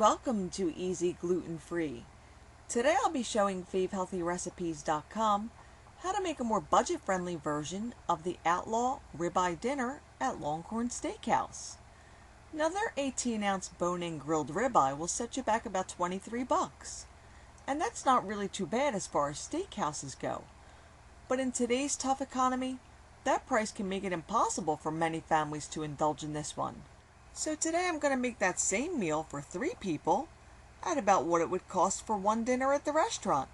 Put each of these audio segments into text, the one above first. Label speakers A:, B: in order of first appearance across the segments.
A: welcome to Easy Gluten Free. Today I'll be showing FaveHealthyRecipes.com how to make a more budget-friendly version of the Outlaw Ribeye dinner at Longhorn Steakhouse. Now their 18-ounce bone-in grilled ribeye will set you back about $23, and that's not really too bad as far as steakhouses go. But in today's tough economy, that price can make it impossible for many families to indulge in this one. So today I'm going to make that same meal for 3 people at about what it would cost for one dinner at the restaurant.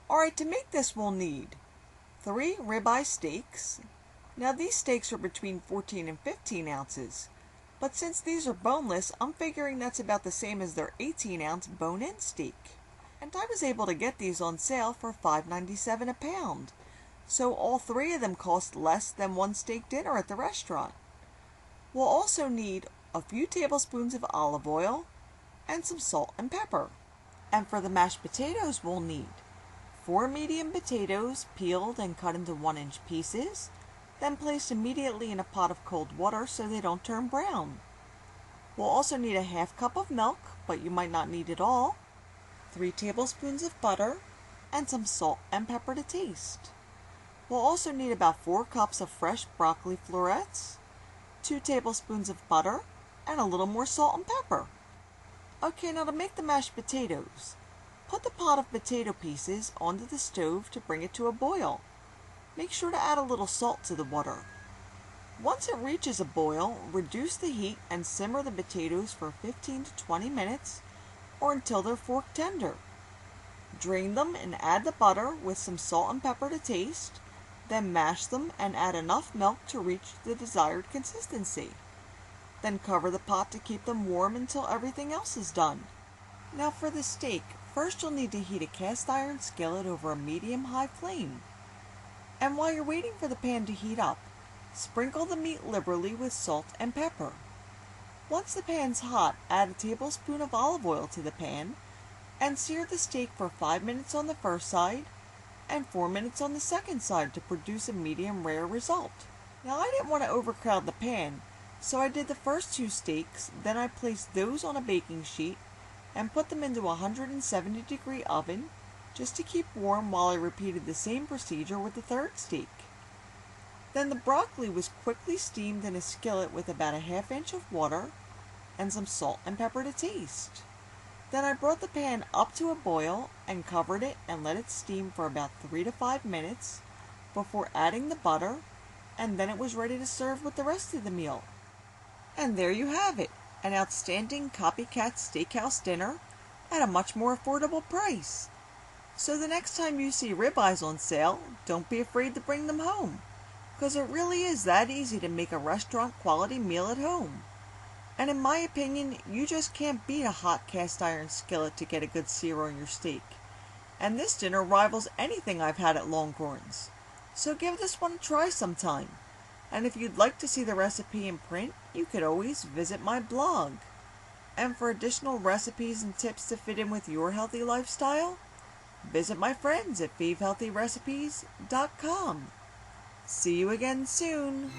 A: Alright, to make this we'll need 3 ribeye steaks. Now these steaks are between 14 and 15 ounces, but since these are boneless, I'm figuring that's about the same as their 18-ounce bone-in steak. And I was able to get these on sale for $5.97 a pound, so all 3 of them cost less than one steak dinner at the restaurant. We'll also need a few tablespoons of olive oil and some salt and pepper. And for the mashed potatoes we'll need 4 medium potatoes peeled and cut into 1-inch pieces, then placed immediately in a pot of cold water so they don't turn brown. We'll also need a half cup of milk, but you might not need it all, 3 tablespoons of butter, and some salt and pepper to taste. We'll also need about 4 cups of fresh broccoli florets, 2 tablespoons of butter, and a little more salt and pepper. Okay, now to make the mashed potatoes, put the pot of potato pieces onto the stove to bring it to a boil. Make sure to add a little salt to the water. Once it reaches a boil, reduce the heat and simmer the potatoes for 15 to 20 minutes or until they're fork tender. Drain them and add the butter with some salt and pepper to taste. Then mash them and add enough milk to reach the desired consistency. Then cover the pot to keep them warm until everything else is done. Now for the steak, first you'll need to heat a cast iron skillet over a medium-high flame. And while you're waiting for the pan to heat up, sprinkle the meat liberally with salt and pepper. Once the pan's hot, add a tablespoon of olive oil to the pan and sear the steak for 5 minutes on the first side and 4 minutes on the second side to produce a medium rare result. Now I didn't want to overcrowd the pan, so I did the first 2 steaks, then I placed those on a baking sheet and put them into a 170-degree oven just to keep warm while I repeated the same procedure with the third steak. Then the broccoli was quickly steamed in a skillet with about a ½ inch of water and some salt and pepper to taste. Then I brought the pan up to a boil and covered it and let it steam for about 3 to 5 minutes before adding the butter, and then it was ready to serve with the rest of the meal. And there you have it, an outstanding Copycat steakhouse dinner at a much more affordable price. So the next time you see ribeyes on sale, don't be afraid to bring them home, because it really is that easy to make a restaurant quality meal at home. And in my opinion, you just can't beat a hot cast iron skillet to get a good sear on your steak. And this dinner rivals anything I've had at Longhorn's. So give this one a try sometime. And if you'd like to see the recipe in print, you could always visit my blog. And for additional recipes and tips to fit in with your healthy lifestyle, visit my friends at FaveHealthyRecipes.com. See you again soon.